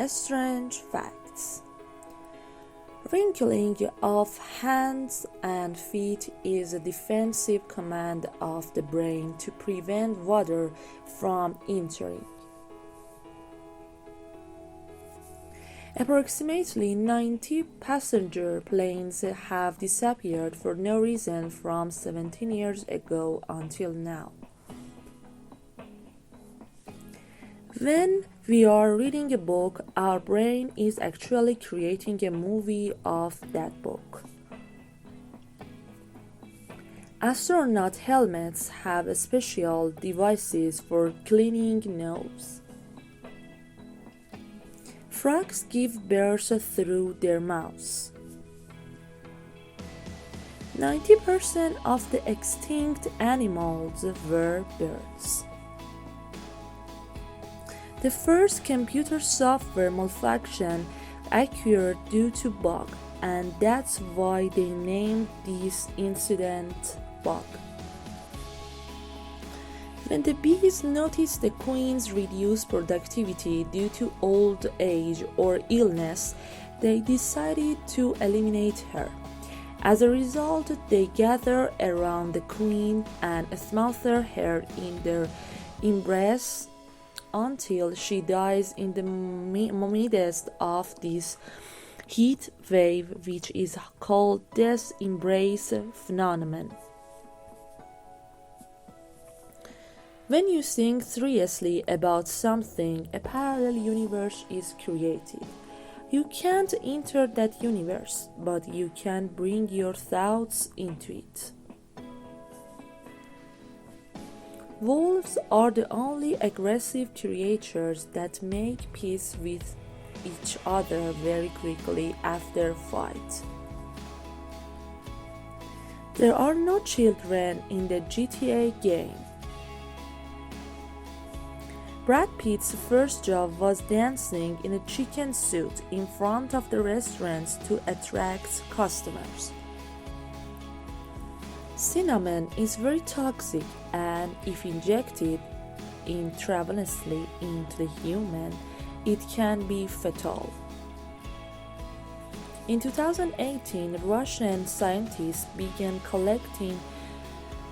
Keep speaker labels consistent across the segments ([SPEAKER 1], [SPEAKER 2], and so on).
[SPEAKER 1] Strange facts. Wrinkling of hands and feet is a defensive command of the brain to prevent water from entering. Approximately 90 passenger planes have disappeared for no reason from 17 years ago until now. When we are reading a book, our brain is actually creating a movie of that book. Astronaut helmets have special devices for cleaning nose. Frogs give birth through their mouths. 90% of the extinct animals were birds. The first computer software malfunction occurred due to bug, and that's why they named this incident bug. When the bees noticed the queen's reduced productivity due to old age or illness, they decided to eliminate her. As a result, they gathered around the queen and smothered her in their embrace until she dies in the midst of this heat wave, which is called death embrace phenomenon. When you think seriously about something, a parallel universe is created. You can't enter that universe, but you can bring your thoughts into it. Wolves are the only aggressive creatures that make peace with each other very quickly after a fight. There are no children in the GTA game. Brad Pitt's first job was dancing in a chicken suit in front of the restaurants to attract customers. Cinnamon is very toxic, and if injected intravenously into the human, it can be fatal. In 2018, Russian scientists began collecting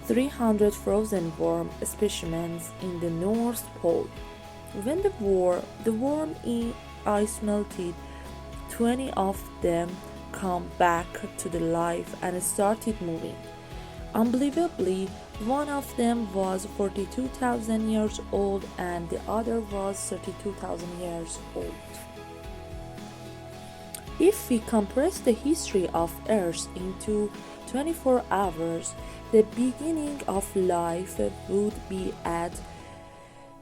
[SPEAKER 1] 300 frozen worm specimens in the North Pole. When the worm ice melted, 20 of them come back to the life and started moving. Unbelievably, one of them was 42,000 years old and the other was 32,000 years old. If we compress the history of Earth into 24 hours, the beginning of life would be at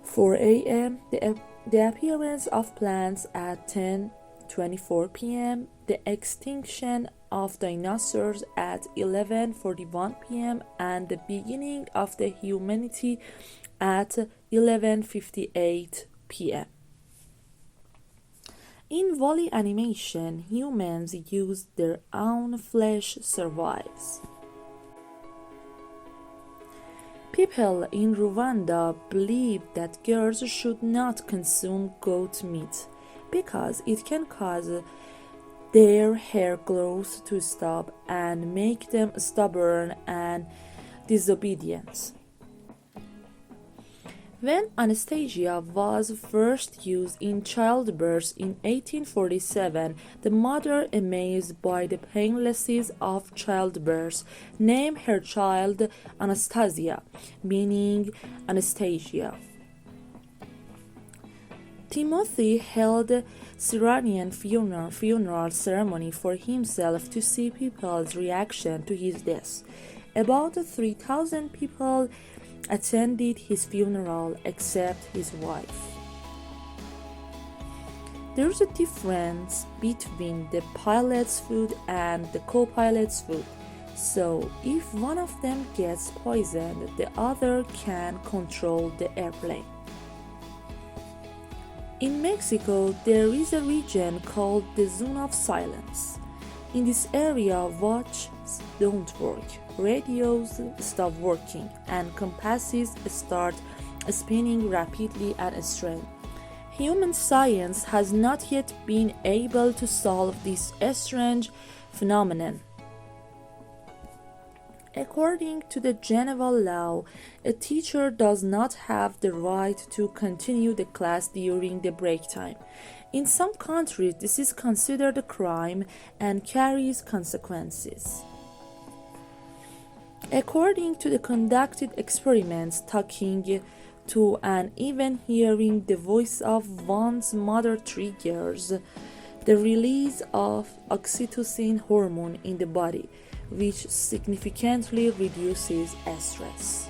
[SPEAKER 1] 4 a.m., the appearance of plants at 10:24 p.m., the extinction of dinosaurs at 11:41 p.m., and the beginning of the humanity at 11:58 p.m. In Wall-E animation, humans use their own flesh survives. People in Rwanda believe that girls should not consume goat meat because it can cause their hair growth to stop and make them stubborn and disobedient. When anesthesia was first used in childbirth in 1847, the mother, amazed by the painlessness of childbirth, named her child Anastasia, meaning Anastasia. Timothy held a Syrian funeral ceremony for himself to see people's reaction to his death. About 3,000 people attended his funeral except his wife. There is a difference between the pilot's food and the co-pilot's food, so if one of them gets poisoned, the other can control the airplane. In Mexico, there is a region called the Zone of Silence. In this area, watches don't work, radios stop working, and compasses start spinning rapidly at a strength. Human science has not yet been able to solve this strange phenomenon. According to the Geneva law, a teacher does not have the right to continue the class during the break time. In some countries, this is considered a crime and carries consequences. According to the conducted experiments, talking to and even hearing the voice of one's mother triggers the release of oxytocin hormone in the body, which significantly reduces stress.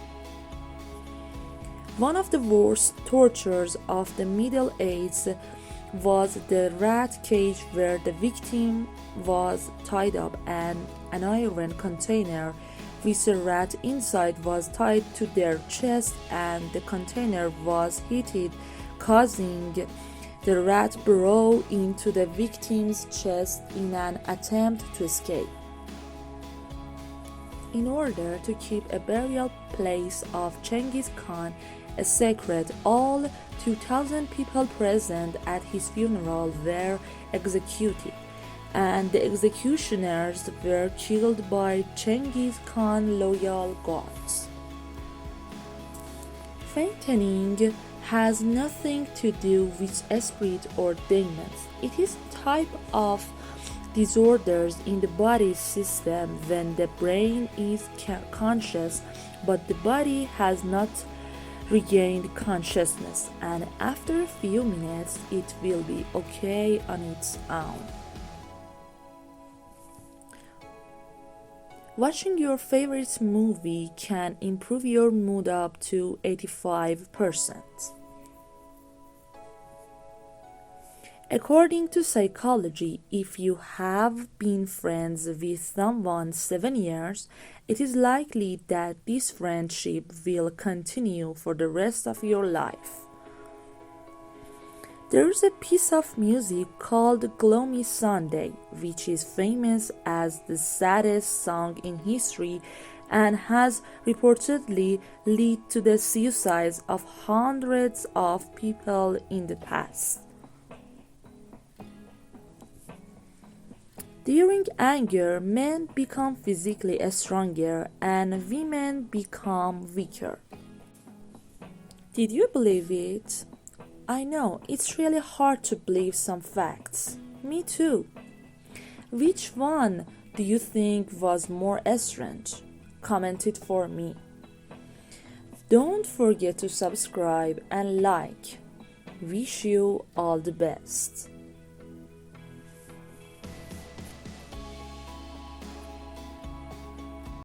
[SPEAKER 1] One of the worst tortures of the Middle Ages was the rat cage, where the victim was tied up and an iron container with a rat inside was tied to their chest, and the container was heated, causing the rat burrow into the victim's chest in an attempt to escape. In order to keep a burial place of Genghis Khan a secret, all 2,000 people present at his funeral were executed, and the executioners were killed by Genghis Khan loyal guards. Fainting has nothing to do with spirit or demons. It is a type of disorders in the body system when the brain is conscious but the body has not regained consciousness, and after a few minutes it will be okay on its own. Watching your favorite movie can improve your mood up to 85%. According to psychology, if you have been friends with someone 7 years, it is likely that this friendship will continue for the rest of your life. There is a piece of music called Gloomy Sunday, which is famous as the saddest song in history and has reportedly led to the suicides of hundreds of people in the past. During anger, men become physically stronger and women become weaker. Did you believe it? I know, it's really hard to believe some facts. Me too. Which one do you think was more strange? Comment it for me. Don't forget to subscribe and like. Wish you all the best.